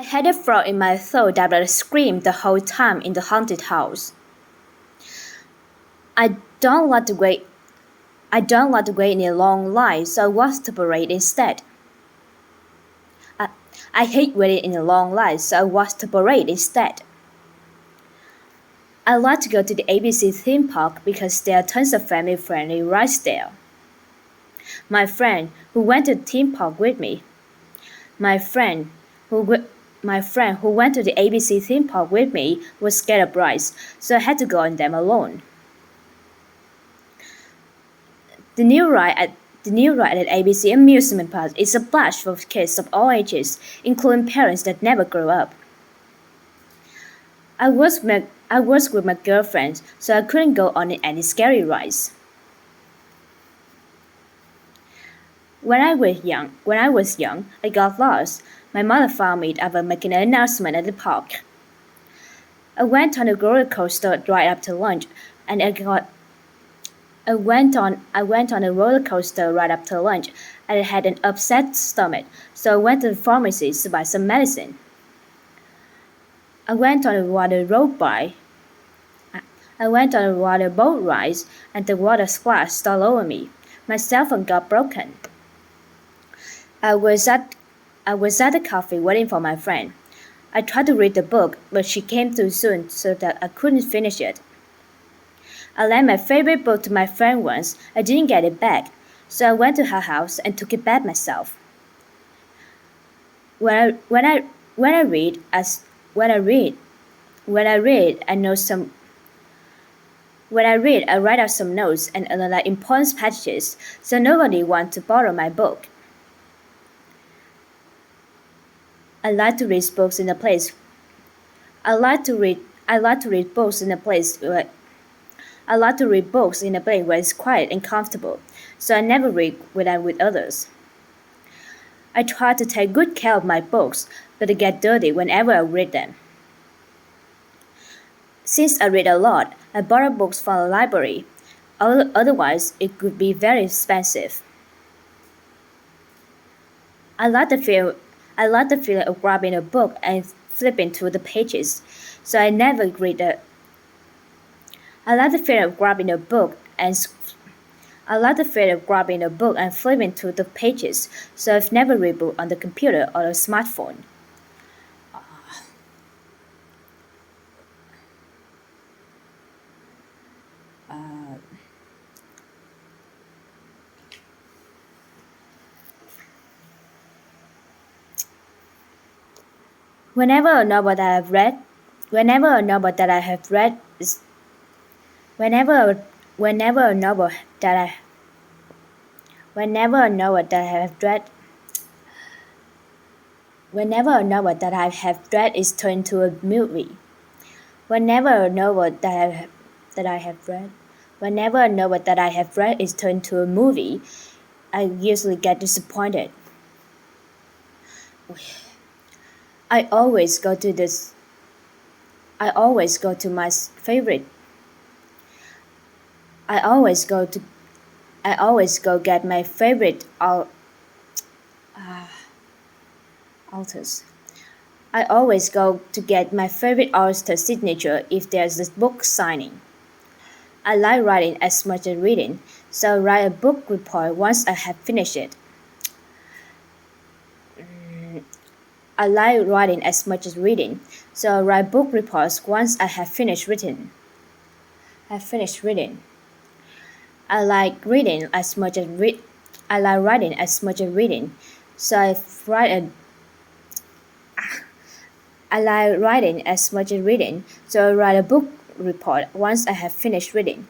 had a frog in my throat that would scream the whole time in the haunted house. I don't like to wait. I don't like to wait in a long line, so I was to parade instead. I, I hate waiting in a long line, so I was to parade instead. I like to go to the ABC theme park because there are tons of family-friendly rides there. My friend who went to the theme park with me. My friend who went to the ABC theme park with me was scared of rides, so I had to go on them alone. The new ride at ABC Amusement Park is a blast for kids of all ages, including parents that never grow up. I was with my girlfriend, so I couldn't go on any scary rides. When I was young, I got lost. My mother found me after making an announcement at the park. I went on a roller coaster right after lunch, and I went on a roller coaster right after lunch, and I had an upset stomach, so I went to the pharmacy to buy some medicine. I went on a water boat ride, and the water splashed all over me. My cell phone got broken. I was at the cafe waiting for my friend. I tried to read the book, but she came too soon so that I couldn't finish it. I lent my favorite book to my friend once. I didn't get it back, so I went to her house and took it back myself. When I read, I write out some notes and underline important passages, so nobody wants to borrow my book. I like to read books in a place. I like to read books in a place where it's quiet and comfortable, so I never read when I'm with others. I try to take good care of my books, but they get dirty whenever I read them. Since I read a lot, I borrow books from the library. Otherwise, it could be very expensive. I like the feeling of grabbing a book and flipping through the pages, so I never read the. I like the feeling of grabbing a book and flipping through the pages, so I've never read a book on the computer or a smartphone. Whenever a novel that I have read is whenever a novel that I have read whenever a novel that I whenever a novel that I have is turned into a movie. Whenever a novel that I have read is turned into a movie, I usually get disappointed. I always go to my favorite. I always go get my favorite authors. I always go to get my favorite author's signature if there's a book signing. I like writing as much as reading, so I write a book report once I have finished it. I like writing as much as reading, so I write book reports once I have finished reading. I like writing as much as reading, so I write a book report once I have finished reading.